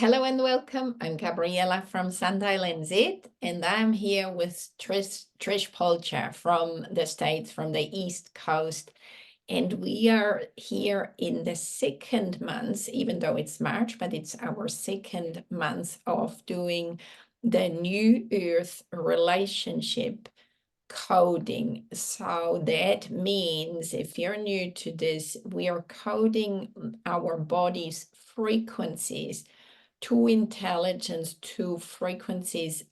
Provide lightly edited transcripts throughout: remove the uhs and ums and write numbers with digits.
Hello and welcome. I'm Gabriela from Sundial NZ, and I'm here with Trish Polcher from the States, from the East Coast. And we are here in the second month, even though it's March, but it's our second month of doing the New Earth relationship coding. So that means if you're new to this, we are coding our body's frequencies to intelligence, to frequencies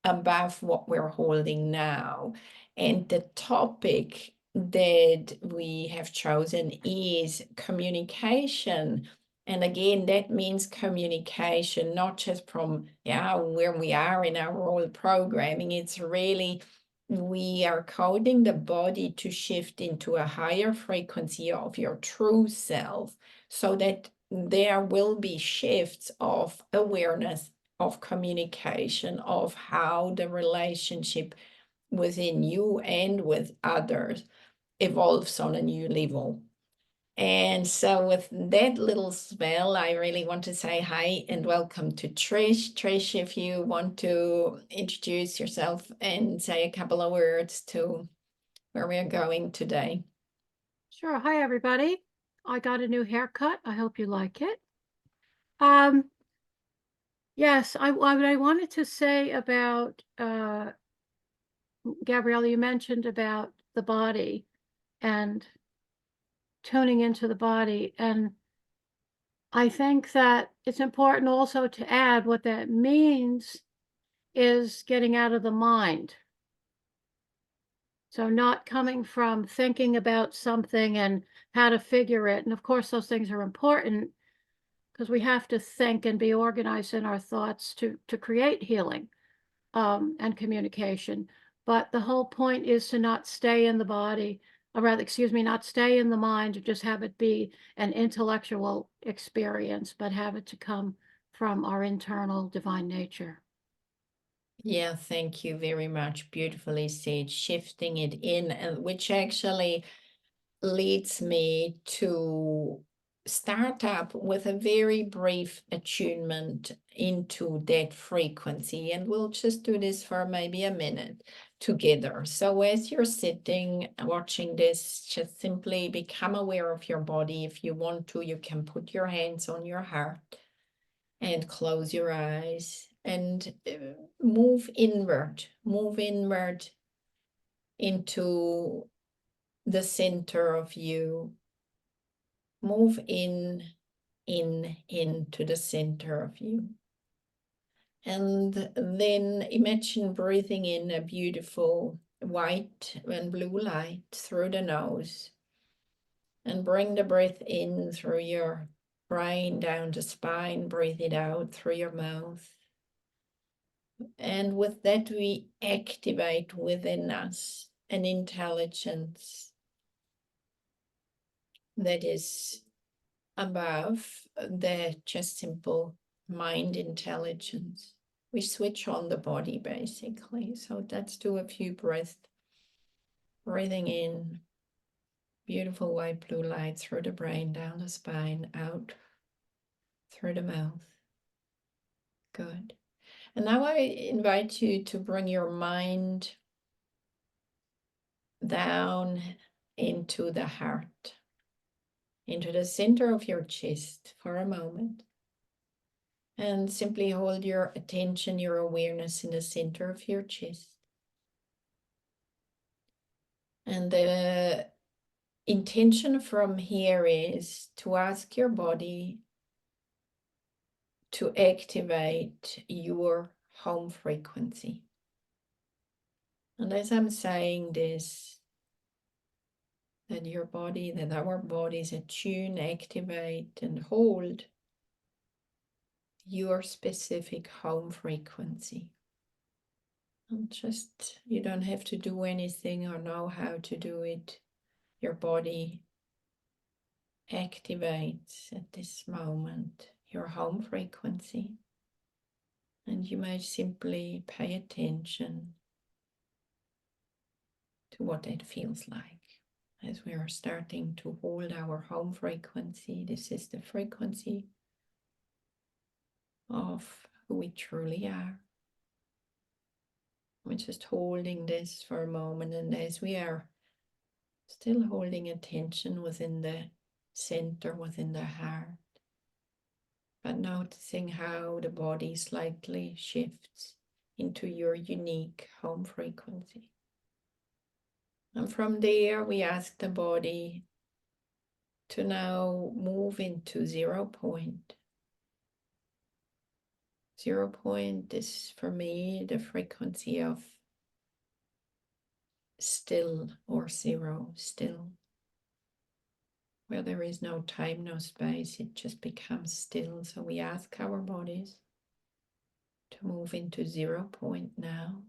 above what we're holding now. And the topic that we have chosen is communication. And again, that means communication, not just from where we are in our old programming. It's really, we are coding the body to shift into a higher frequency of your true self so that there will be shifts of awareness, of communication, of how the relationship within you and with others evolves on a new level. And so with that little spell, I really want to say hi and welcome to Trish. Trish, if you want to introduce yourself and say a couple of words to where we're going today. Sure. Hi, everybody. I got a new haircut. I hope you like it. Yes, what I wanted to say about Gabrielle, you mentioned about the body and tuning into the body. And I think that it's important also to add what that means is getting out of the mind. So not coming from thinking about something and how to figure it. And of course, those things are important because we have to think and be organized in our thoughts to create healing and communication. But the whole point is to not stay in the body, or rather, excuse me, not stay in the mind, to just have it be an intellectual experience, but have it to come from our internal divine nature. Yeah, thank you very much. Beautifully said, shifting it in, and which actually leads me to start up with a very brief attunement into that frequency. And we'll just do this for maybe a minute together. So as you're sitting watching this, just simply become aware of your body. If you want to, you can put your hands on your heart and close your eyes and move inward into the center of you. Move into the center of you. And then imagine breathing in a beautiful white and blue light through the nose. And bring the breath in through your brain down the spine. Breathe it out through your mouth. And with that, we activate within us an intelligence that is above the just simple mind intelligence. We switch on the body basically. So let's do a few breaths. Breathing in, beautiful white blue light through the brain, down the spine, out through the mouth. Good. And now I invite you to bring your mind down into the heart, into the center of your chest for a moment. And simply hold your attention, your awareness in the center of your chest. And the intention from here is to ask your body to activate your home frequency. And as I'm saying this, that our bodies attune, activate, and hold your specific home frequency. And just, you don't have to do anything or know how to do it. Your body activates at this moment your home frequency. And you may simply pay attention to what it feels like as we are starting to hold our home frequency. This is the frequency of who we truly are. We're just holding this for a moment, and as we are still holding attention within the center, within the heart, but noticing how the body slightly shifts into your unique home frequency. And from there, we ask the body to now move into 0 point. 0 point is for me the frequency of still, or zero, still, where there is no time, no space, it just becomes still. So we ask our bodies to move into 0 point now.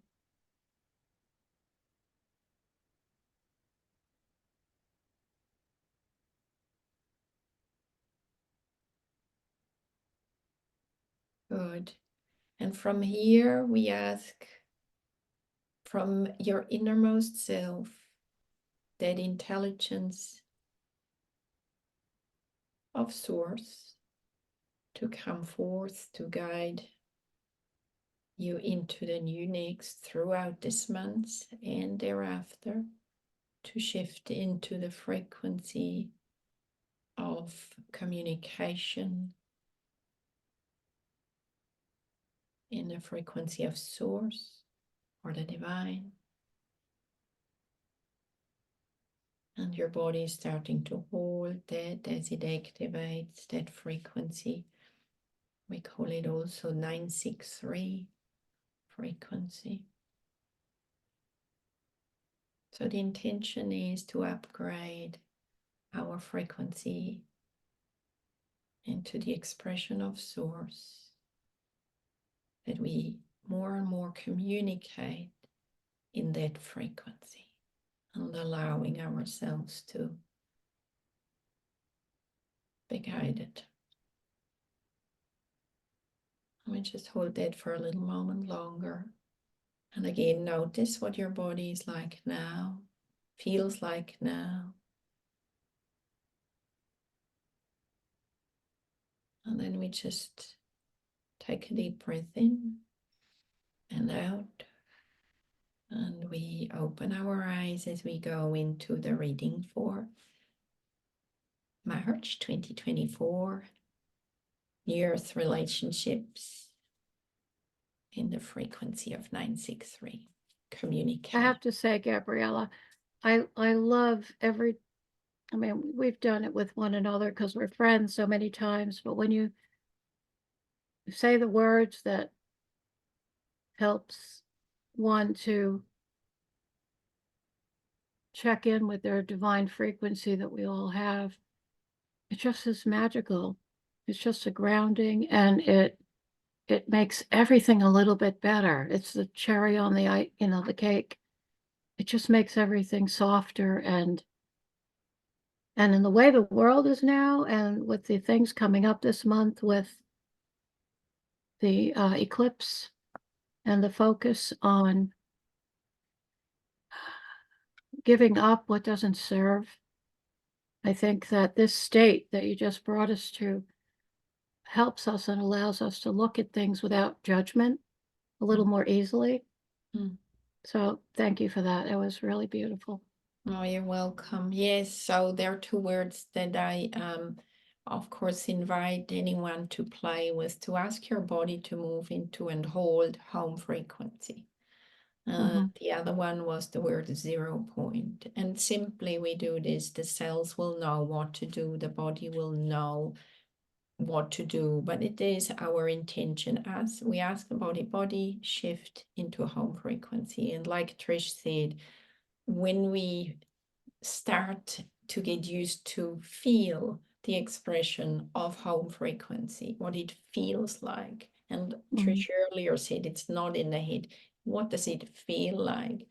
Good. And from here, we ask from your innermost self, that intelligence of source, to come forth to guide you into the new next throughout this month and thereafter, to shift into the frequency of communication, in the frequency of source or the divine. And your body is starting to hold that as it activates that frequency. We call it also 963 frequency. So the intention is to upgrade our frequency into the expression of source, that we more and more communicate in that frequency, and allowing ourselves to be guided. And we just hold that for a little moment longer. And again, notice what your body is like now, feels like now. And then we just take a deep breath in and out. And we open our eyes as we go into the reading for March 2024, Near-Earth relationships in the frequency of 963. Communicate. I have to say, Gabriela, I love I mean, we've done it with one another because we're friends so many times, but when you say the words that helps one to check in with their divine frequency that we all have, it just is magical. It's just a grounding, and it makes everything a little bit better. It's the cherry on the the cake. It just makes everything softer, and in the way the world is now, and with the things coming up this month with the eclipse and the focus on giving up what doesn't serve, I think that this state that you just brought us to helps us and allows us to look at things without judgment a little more easily. Mm. So thank you for that. It was really beautiful. Oh, you're welcome. Yes, so there are two words that I, of course, invite anyone to play with, to ask your body to move into and hold home frequency. The other one was the word 0 point. And simply we do this, the cells will know what to do, the body will know what to do, but it is our intention as we ask the body shift into home frequency. And like Trish said, when we start to get used to feel the expression of home frequency, what it feels like, and Trish earlier said it's not in the head, what does it feel like?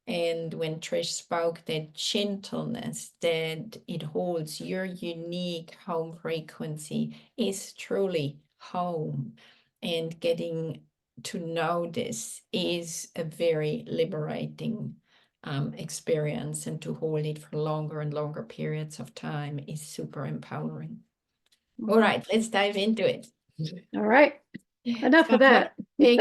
And when Trish spoke, that gentleness that it holds, your unique home frequency is truly home. And getting to know this is a very liberating experience, and to hold it for longer and longer periods of time is super empowering. All right, let's dive into it. All right. Enough So of that. pick,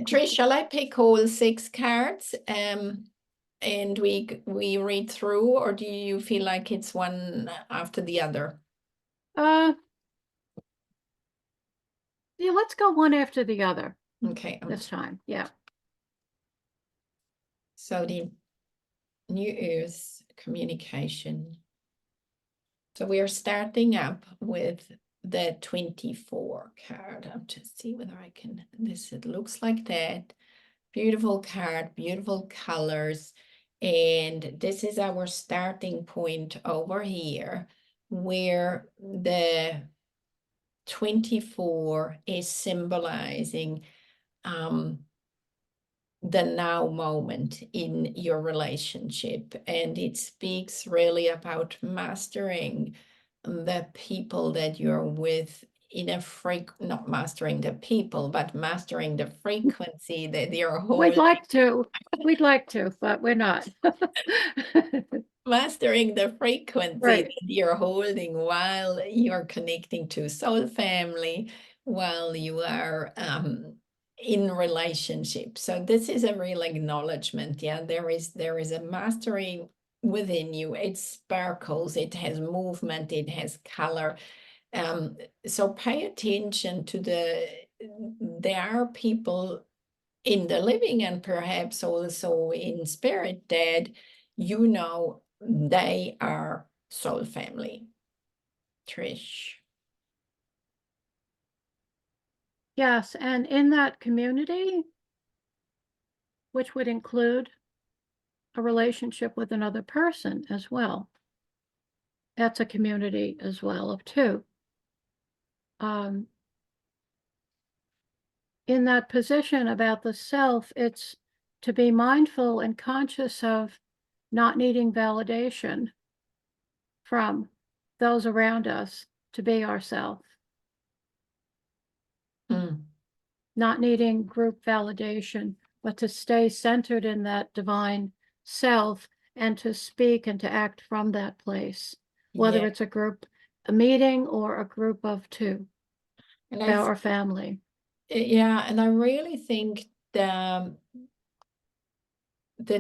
Trish, shall I pick all 6 cards? And we read through, or do you feel like it's one after the other? Yeah, let's go one after the other Okay. this time. Yeah. So the New Earth communication. So we are starting up with the 24 card. I'll just see whether I can, it looks like that. Beautiful card, beautiful colors. And this is our starting point over here, where the 24 is symbolizing the now moment in your relationship. And it speaks really about mastering the people that you're with in a not mastering the people, but mastering the frequency that you're holding. We'd like to, but we're not. Mastering the frequency Right. that you're holding while you're connecting to soul family, while you are in relationship. So this is a real acknowledgement. Yeah, there is a mastery within you. It sparkles, it has movement, it has color. So pay attention to there are people in the living and perhaps also in spirit that they are soul family. Trish. Yes, and in that community, which would include a relationship with another person as well, that's a community as well of two. In that position about the self, it's to be mindful and conscious of not needing validation from those around us to be ourselves. Not needing group validation, but to stay centered in that divine self and to speak and to act from that place, whether it's a meeting or a group of two, And our family. Yeah, and I really think the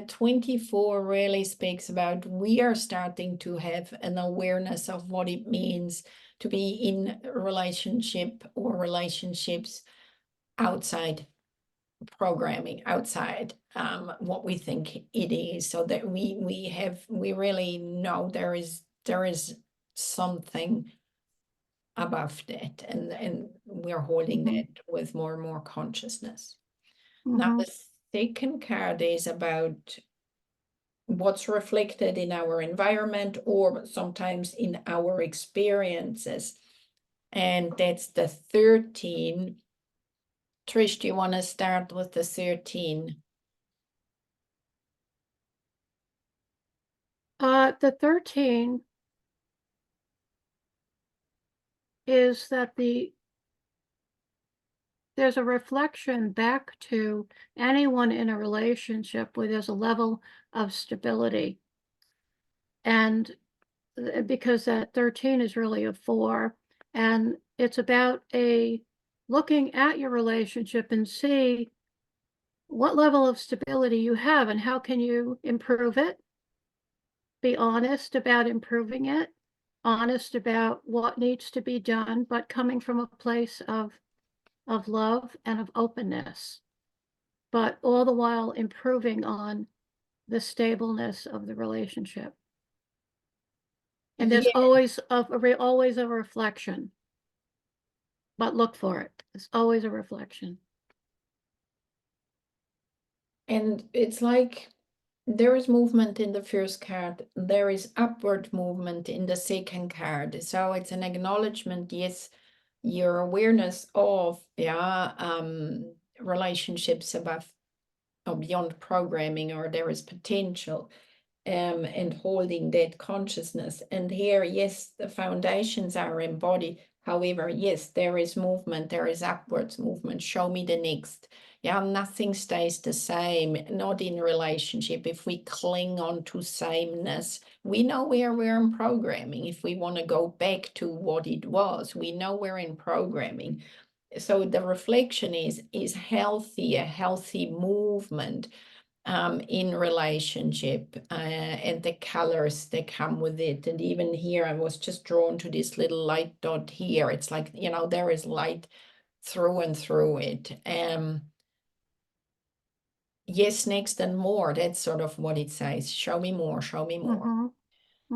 24 really speaks about we are starting to have an awareness of what it means to be in a relationship or relationships outside programming, outside what we think it is, so that we really know there is something above that, and we're holding that with more and more consciousness. Now the second card is about what's reflected in our environment or sometimes in our experiences, and that's the 13. Trish, do you want to start with the 13? The 13 is that there's a reflection back to anyone in a relationship where there's a level of stability. And because that 13 is really a 4, and it's about looking at your relationship and see what level of stability you have and how can you improve it. Be honest about improving it, honest about what needs to be done, but coming from a place of love and of openness, but all the while improving on the stableness of the relationship. And there's always a reflection, but look for it. There's always a reflection. And it's like there is movement in the first card, there is upward movement in the second card. So it's an acknowledgement, yes, your awareness of relationships above or beyond programming, or there is potential, and holding that consciousness. And here, yes, the foundations are embodied. However, yes, there is movement, there is upwards movement. Show me the next. Yeah, nothing stays the same, not in relationship. If we cling on to sameness, we know where we're in programming. If we want to go back to what it was, we know we're in programming. so the reflection is healthy, a healthy movement in relationship, and the colors that come with it. And even here, I was just drawn to this little light dot here. It's like, you know, there is light through and through it. Yes, next and more. That's sort of what it says. Show me more, show me more.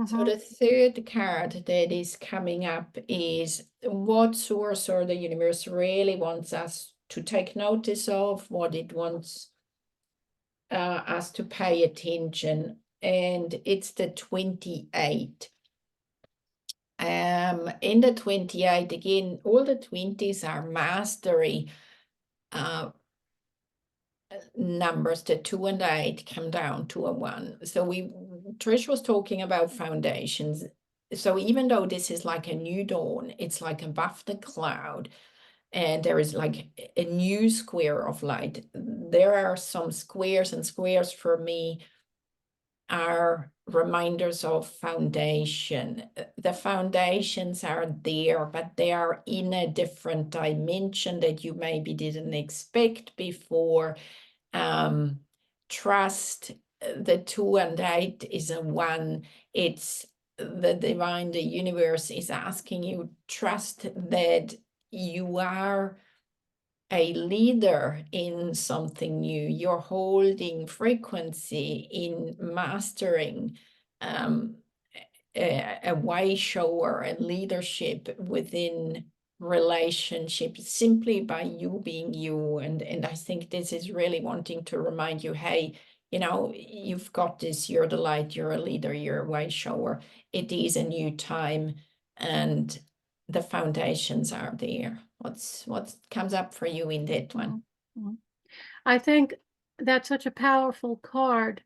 So Mm-hmm. the third card that is coming up is what source or the universe really wants us to take notice of, what it wants us to pay attention. And it's the 28. In the 28, again, all the 20s are mastery numbers. The 2 and 8 come down to a 1. So Trish was talking about foundations. So even though this is like a new dawn, it's like above the cloud, and there is like a new square of light. There are some squares, and squares for me are reminders of foundation. The foundations are there, but they are in a different dimension that you maybe didn't expect before. Trust, the 2 and 8 is a 1. It's the divine, the universe is asking you, trust that you are a leader in something new. You're holding frequency in mastering a way shower and leadership within relationships simply by you being you. And I think this is really wanting to remind you, hey, you know, you've got this, you're the light, you're a leader, you're a way shower. It is a new time, and the foundations are there. What comes up for you in that one? Mm-hmm. I think that's such a powerful card,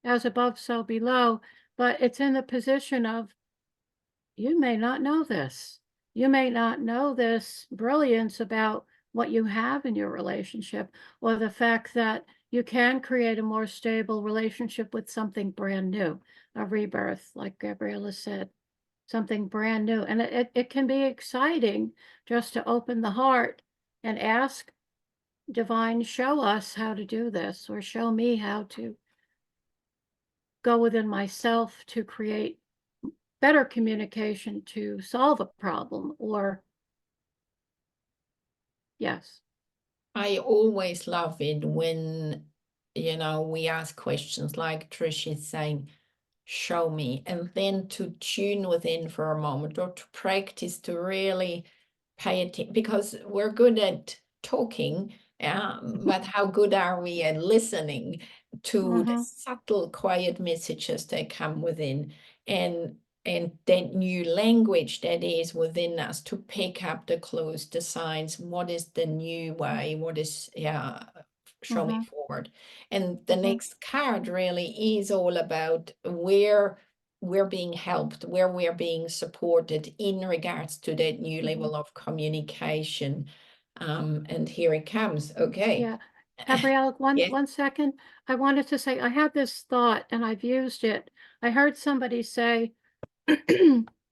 as above, so below, but it's in the position of, you may not know this. You may not know this brilliance about what you have in your relationship, or the fact that you can create a more stable relationship with something brand new, a rebirth, like Gabriela said, something brand new. And it can be exciting just to open the heart and ask divine, show us how to do this, or show me how to go within myself to create better communication to solve a problem. Or yes. I always love it when, you know, we ask questions like Trish is saying, show me, and then to tune within for a moment, or to practice to really pay attention, because we're good at talking, but how good are we at listening to the Mm-hmm. subtle quiet messages that come within, and that new language that is within us, to pick up the clues, the signs, what is the new way, what is, show me Mm-hmm. forward. And the Mm-hmm. next card really is all about where we're being helped, where we're being supported in regards to that new Mm-hmm. level of communication. And here it comes. Okay. Yeah. Gabrielle, one Yes. 1 second. I wanted to say, I had this thought and I've used it. I heard somebody say,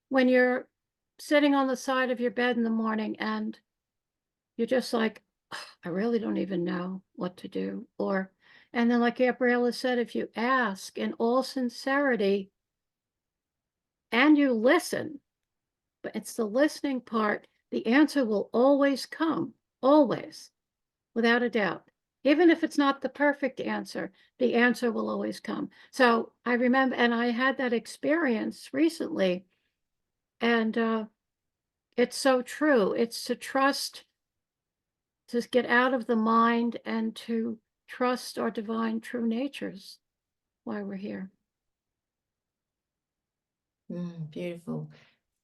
when you're sitting on the side of your bed in the morning and you're just like, I really don't even know what to do. Or, and then like Gabriella said, if you ask in all sincerity and you listen, but it's the listening part, the answer will always come, always, without a doubt. Even if it's not the perfect answer, the answer will always come. So I remember, and I had that experience recently, and it's so true. It's to trust, to get out of the mind and to trust our divine true natures while we're here. Beautiful.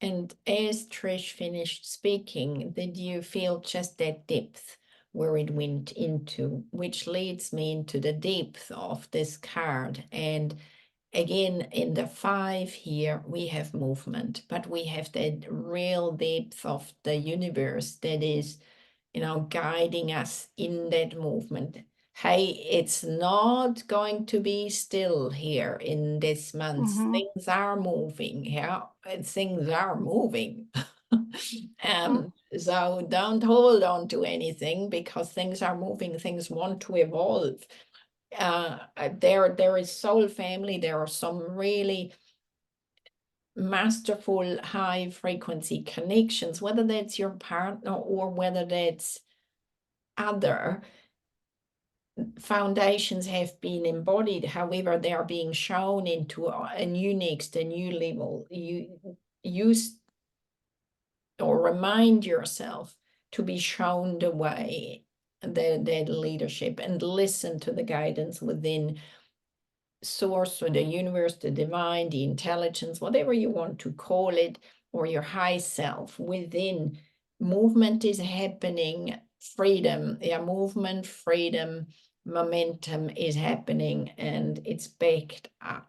And as Trish finished speaking, did you feel just that depth where it went into, which leads me into the depth of this card? And again, in the 5 here, we have movement, but we have that real depth of the universe that is, you know, guiding us in that movement. Hey, it's not going to be still here in this month. Mm-hmm. Things are moving, yeah, and things are moving. Mm-hmm. So don't hold on to anything, because things are moving, things want to evolve. There is soul family, there are some really masterful high frequency connections, whether that's your partner or whether that's other foundations have been embodied. However, they are being shown into a new level. You use or remind yourself to be shown the way, the leadership, and listen to the guidance within source, or the universe, the divine, the intelligence, whatever you want to call it, or your high self within. Movement is happening, freedom, movement, freedom, momentum is happening, and it's backed up.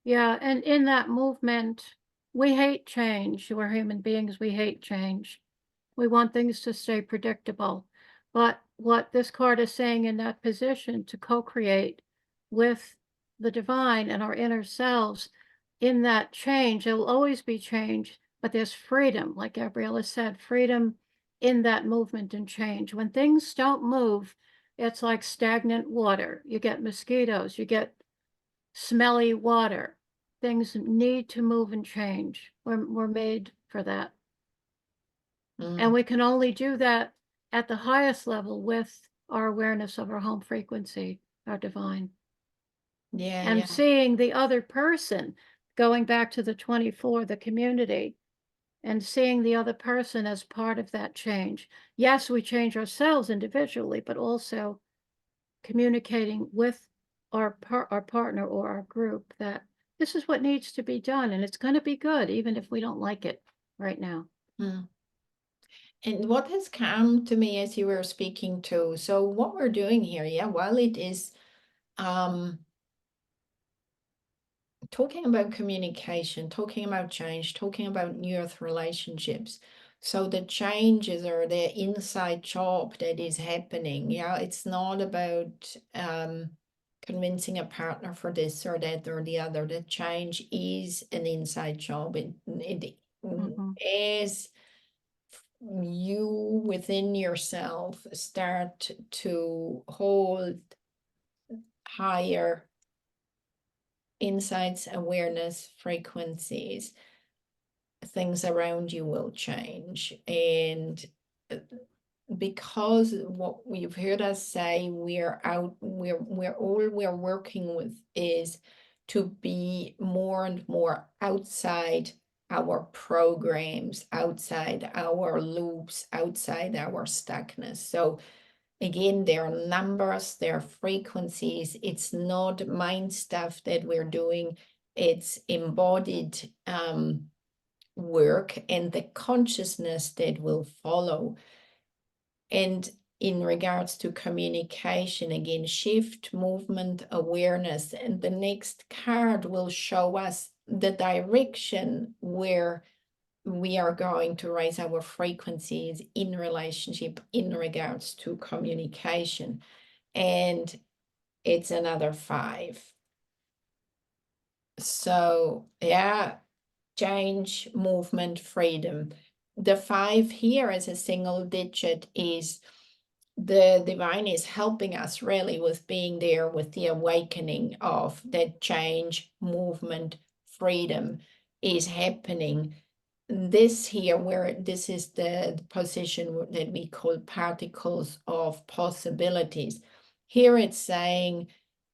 Yeah, and in that movement, we hate change. We're human beings, we hate change. We want things to stay predictable. But what this card is saying in that position, to co-create with the divine and our inner selves, in that change, there will always be change, but there's freedom, like Gabriela said, freedom in that movement and change. When things don't move, it's like stagnant water. You get mosquitoes, you get smelly water. Things need to move and change. We're made for that. And we can only do that at the highest level with our awareness of our home frequency, our divine. Yeah, And yeah. seeing the other person, going back to the 24, the community, and seeing the other person as part of that change. Yes, we change ourselves individually, but also communicating with our partner or our group that this is what needs to be done, and it's going to be good, even if we don't like it right now. And what has come to me as you were speaking to, so what we're doing here, while it is talking about communication, talking about change, talking about new earth relationships. So the changes or the inside job that is happening, it's not about convincing a partner for this or that or the other. The change is an inside job. As you within yourself start to hold higher insights, awareness, frequencies, things around you will change. And because what you've heard us say, we're working with is to be more and more outside our programs, outside our loops, outside our stuckness. So again, there are numbers, there are frequencies. It's not mind stuff that we're doing. It's embodied work and the consciousness that will follow. And in regards to communication, again, shift, movement, awareness. And the next card will show us the direction where we are going to raise our frequencies in relationship in regards to communication. And it's another 5. So change, movement, freedom. The 5 here as a single digit is the divine is helping us really with being there with the awakening of that change, movement, freedom is happening. This here, where this is the position that we call particles of possibilities. Here it's saying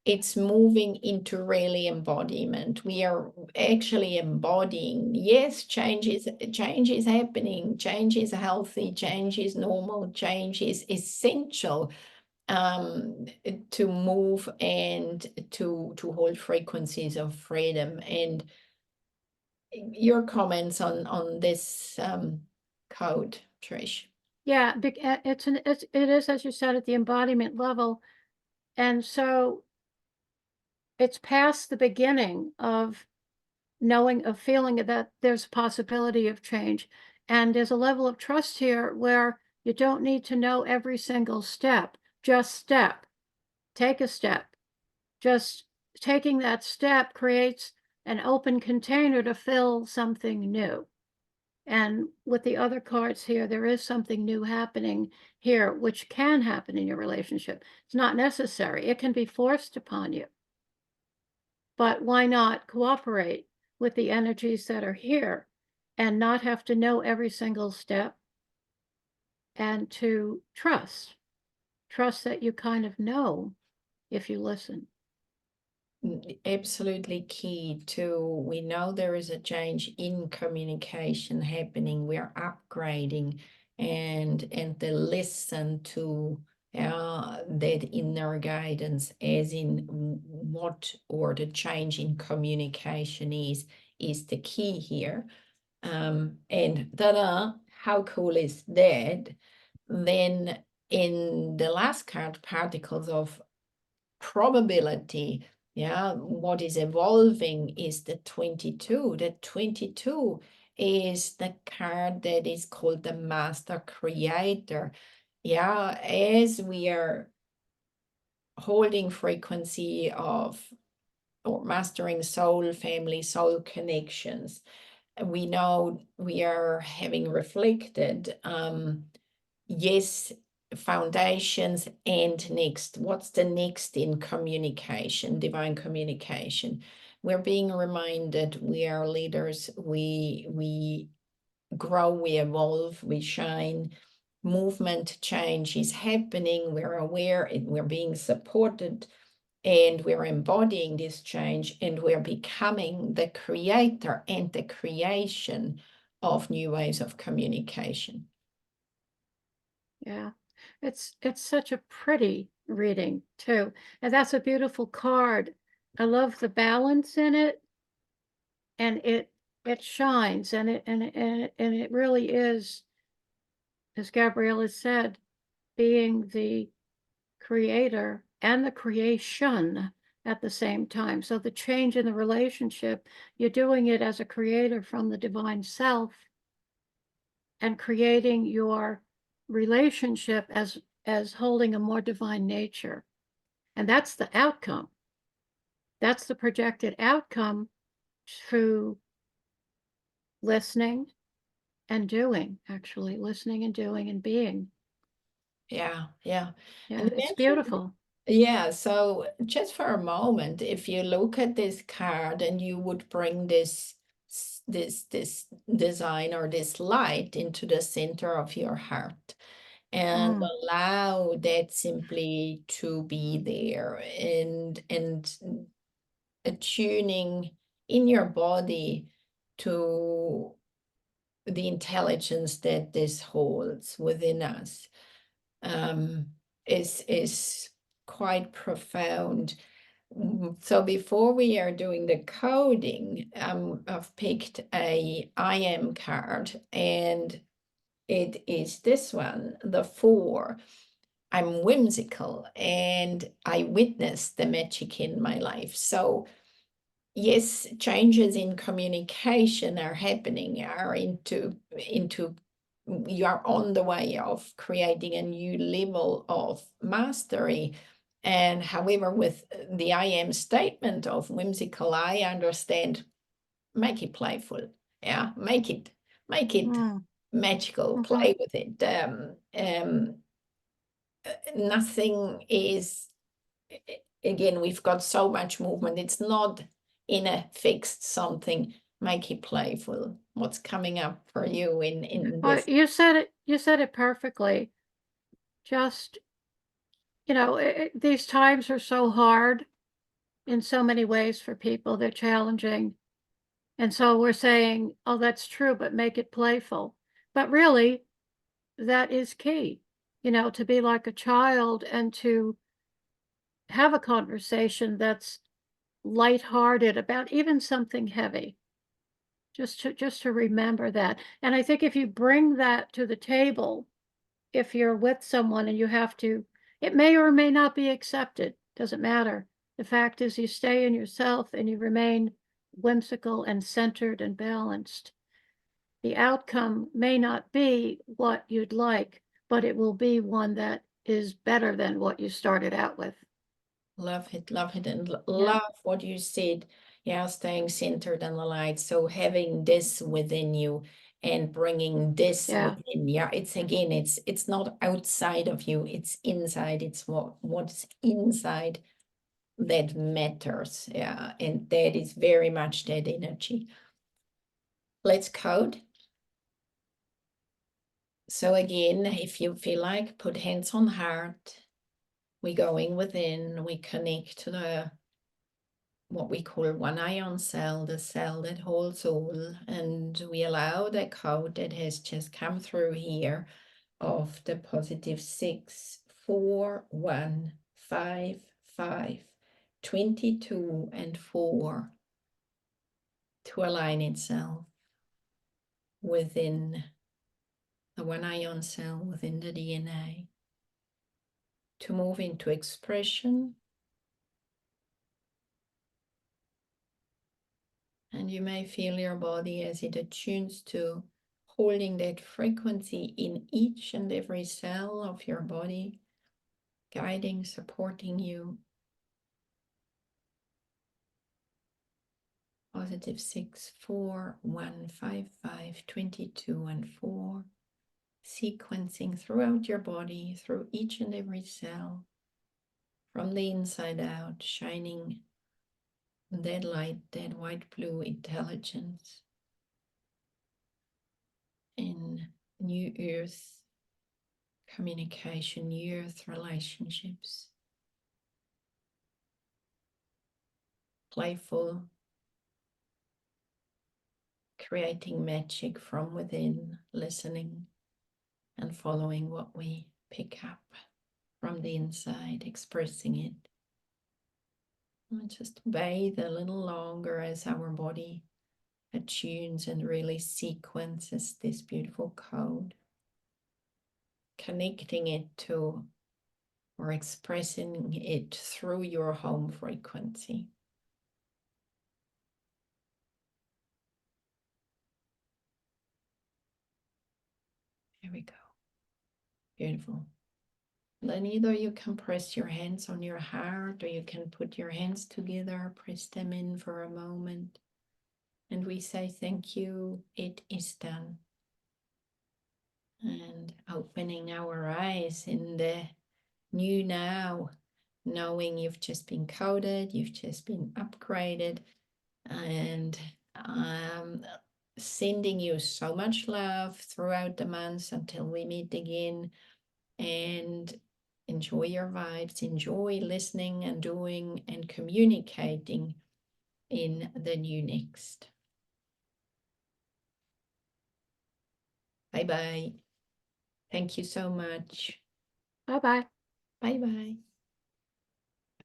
it's moving into really embodiment. We are actually embodying, yes, change is happening, change is healthy, change is normal, change is essential to move and to hold frequencies of freedom. And your comments on this code, Trish? Yeah, it is, as you said, at the embodiment level. And so it's past the beginning of knowing, of feeling that there's a possibility of change. And there's a level of trust here where you don't need to know every single step. Just step. Take a step. Just taking that step creates an open container to fill something new. And with the other cards here, there is something new happening here, which can happen in your relationship. It's not necessary. It can be forced upon you. But why not cooperate with the energies that are here and not have to know every single step, and to trust that you kind of know if you listen. Absolutely key to, we know there is a change in communication happening. We are upgrading, and the listen to that inner guidance, as in what or the change in communication is the key here. And ta-da, how cool is that? Then in the last card, particles of probability, yeah, what is evolving is the 22. The 22 is the card that is called the master creator. Yeah, as we are holding frequency of or mastering soul, family, soul connections, we know we are having reflected, yes, foundations, and next, what's the next in communication, divine communication? We're being reminded we are leaders, we grow, we evolve, we shine. Movement change is happening, we're aware, and we're being supported, and we're embodying this change, and we're becoming the creator and the creation of new ways of communication. Yeah. It's such a pretty reading too. And that's a beautiful card. I love the balance in it, and it shines, and it really is, as Gabriella said, being the creator and the creation at the same time. So the change in the relationship, you're doing it as a creator from the divine self and creating your relationship as holding a more divine nature. And that's the outcome. That's the projected outcome through listening and doing, actually listening and doing and being. Yeah, yeah. Yeah, And it's imagine, beautiful. yeah, so just for a moment, if you look at this card and you would bring this design or this light into the center of your heart, and Mm. allow that simply to be there, and attuning in your body to the intelligence that this holds within us, um, is quite profound. So before we are doing the coding, I've picked a I am card, and it is this one, the 4. I'm whimsical and I witness the magic in my life. So yes, changes in communication are happening, are into you are on the way of creating a new level of mastery. And however, with the I am statement of whimsical, I understand, make it playful. Yeah, make it Mm. magical, Mm-hmm. play with it. Nothing is, again, we've got so much movement. It's not in a fixed something. Make it playful. What's coming up for you in Well, this? you said it perfectly. Just, these times are so hard in so many ways for people. They're challenging. And so we're saying, oh, that's true, but make it playful. But really, that is key, to be like a child and to have a conversation that's lighthearted about even something heavy. Just to remember that. And I think if you bring that to the table, if you're with someone and you have to, it may or may not be accepted, doesn't matter. The fact is you stay in yourself and you remain whimsical and centered and balanced. The outcome may not be what you'd like, but it will be one that is better than what you started out with. Love it, and Yeah. love what you said. Yeah, staying centered in the light. So having this within you and bringing this Yeah. within. Yeah, it's again, it's not outside of you, it's inside. It's what's inside that matters. Yeah, and that is very much that energy. Let's code. So again, if you feel like, put hands on heart. We're going within, we connect to the what we call one ion cell, the cell that holds all, and we allow the code that has just come through here of the positive 6, 4, 1, 5, 5, 22, and 4 to align itself within the one ion cell, within the DNA, to move into expression. And you may feel your body as it attunes to holding that frequency in each and every cell of your body, guiding, supporting you. Positive 6, 4, 1, 5, 5, 22, and 4. Sequencing throughout your body, through each and every cell, from the inside out, shining that light, that white blue intelligence in new earth communication, new earth relationships, playful, creating magic from within, listening and following what we pick up from the inside, expressing it. And just bathe a little longer as our body attunes and really sequences this beautiful code, connecting it to or expressing it through your home frequency. Here we go. Beautiful. Then either you can press your hands on your heart or you can put your hands together, press them in for a moment. And we say, thank you, it is done. And opening our eyes in the new now, knowing you've just been coded, you've just been upgraded, and sending you so much love throughout the months until we meet again. And enjoy your vibes, enjoy listening and doing and communicating in the new next. Bye-bye. Thank you so much. Bye-bye. Bye-bye.